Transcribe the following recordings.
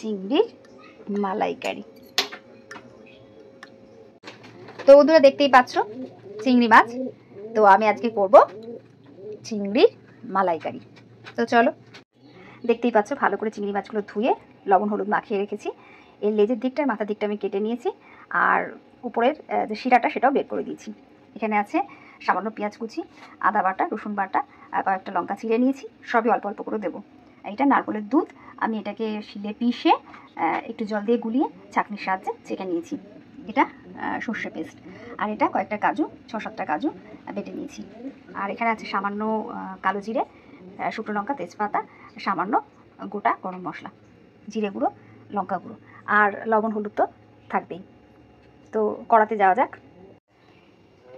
চিংড়ির মালাইকারি। তো বন্ধুরা দেখতেই পাচ্ছ চিংড়ি মাছ। তো আমি আজকে করব চিংড়ির মালাইকারি। তো চলো, দেখতেই পাচ্ছ ভালো করে চিংড়ি মাছগুলো ধুয়ে লবণ হলুদ মাখিয়ে রেখেছি। এর লেজের দিকটা মাথার দিকটা আমি কেটে নিয়েছি, আর উপরের যে শিরাটা সেটাও বের করে দিয়েছি। এখানে আছে সামান্য পেঁয়াজ কুচি, আদা বাটা, রসুন বাটা, আর কয়েকটা লঙ্কা চিড়ে নিয়েছি। সবই অল্প অল্প করে দেবো। এটা নারকেলের দুধ, আমি এটাকে শিলে পিষে একটু জল দিয়ে গুলিয়ে চাটনির সাহায্যে ছেঁকে নিয়েছি। এটা সর্ষে পেস্ট। আর এটা কয়েকটা কাজু, 6-7টা কাজু বেটে নিয়েছি। আর এখানে আছে সামান্য কালো জিরে, শুকনো লঙ্কা, তেজপাতা, সামান্য গোটা গরম মশলা, জিরে গুঁড়ো, লঙ্কা গুঁড়ো, আর লবণ হলুদ তো থাকবেই। তো কড়াতে যাওয়া যাক।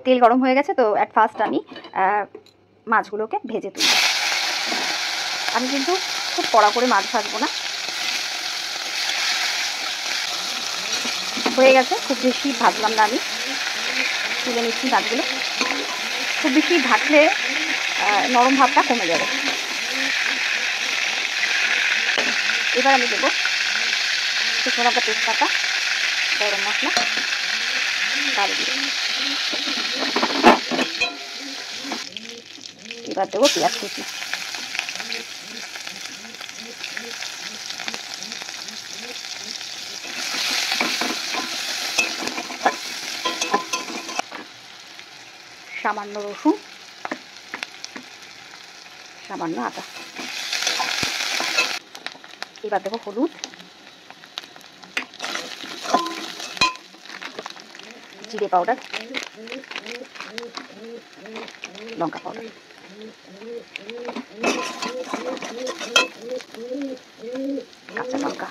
তেল গরম হয়ে গেছে, তো অ্যাট ফার্স্ট আমি মাছগুলোকে ভেজে তুলব। আমি কিন্তু খুব কড়া করে মাছ ভাজবো না। হয়ে গেছে, খুব বেশি ভাজলাম না, আমি তুলে নিচ্ছি মাছগুলো। খুব বেশি ভাজলে নরম ভাবটা কমে যাবে। এবার আমি দেবো শুকনো লঙ্কা, তেজপাতা, গরম মশলা, কালো জিরে। এবার দেবো পেঁয়াজ কুচি। সামান্য রসুন, সামান্য আদা। এবার দেবো হলুদ, জিরে পাউডার, লঙ্কা পাউডার, কাঁচা লঙ্কা।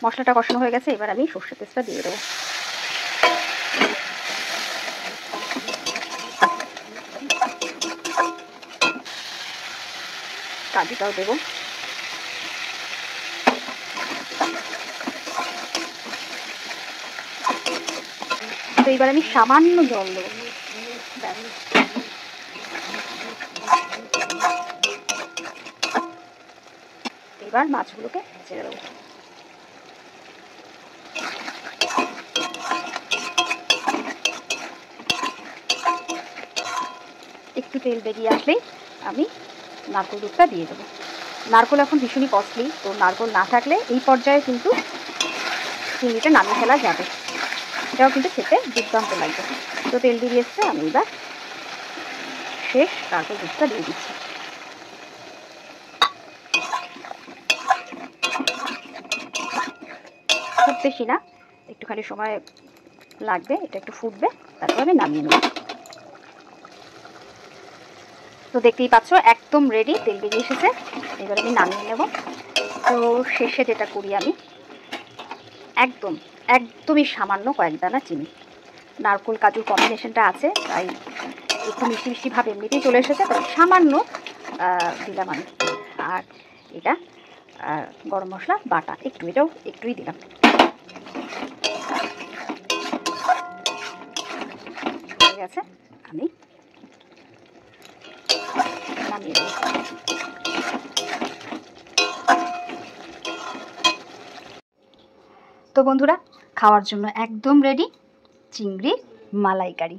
মশলাটা কষানো হয়ে গেছে, এবার আমি সর্ষে পেস্টটা দিয়ে দেবো। কাজুটাও দেবো। তো এবার আমি সামান্য জল দেবো। এবার মাছগুলোকে ছেড়ে দেবো। একটু তেল বেরিয়ে আসলেই আমি নারকেল দুধটা দিয়ে দেবো। নারকেল এখন ভীষণই কস্টলি, তো নারকেল না থাকলে এই পর্যায়ে কিন্তু চিংড়িটা নামিয়ে ফেলা যাবে। এটাও কিন্তু খেতে দুর্দান্ত লাগবে। তো তেল বেরিয়ে এসছে, আমি এবার শেষ নারকেল দুধটা দিয়ে দিচ্ছি। খুব বেশি না, একটুখানি সময় লাগবে, এটা একটু ফুটবে, তারপর আমি নামিয়ে নেব। তো দেখতেই পাচ্ছ একদম রেডি, তেল বেরিয়ে এসেছে। এবার আমি নামিয়ে নেব। তো শেষে যেটা করি আমি, একদমই সামান্য কয়েক দানা চিনি। নারকেল কাজুর কম্বিনেশনটা আছে, তাই একটু মিষ্টি মিষ্টি ভাব এমনিতেই চলে এসেছে, তাই সামান্য দিলাম আমি। আর এটা গরম মশলা বাটা এটাও একটুই দিলাম। হয়ে গেছে, আমি নামিয়ে দিই। তো বন্ধুরা, খাওয়ার জন্য একদম রেডি চিংড়ির মালাইকারি।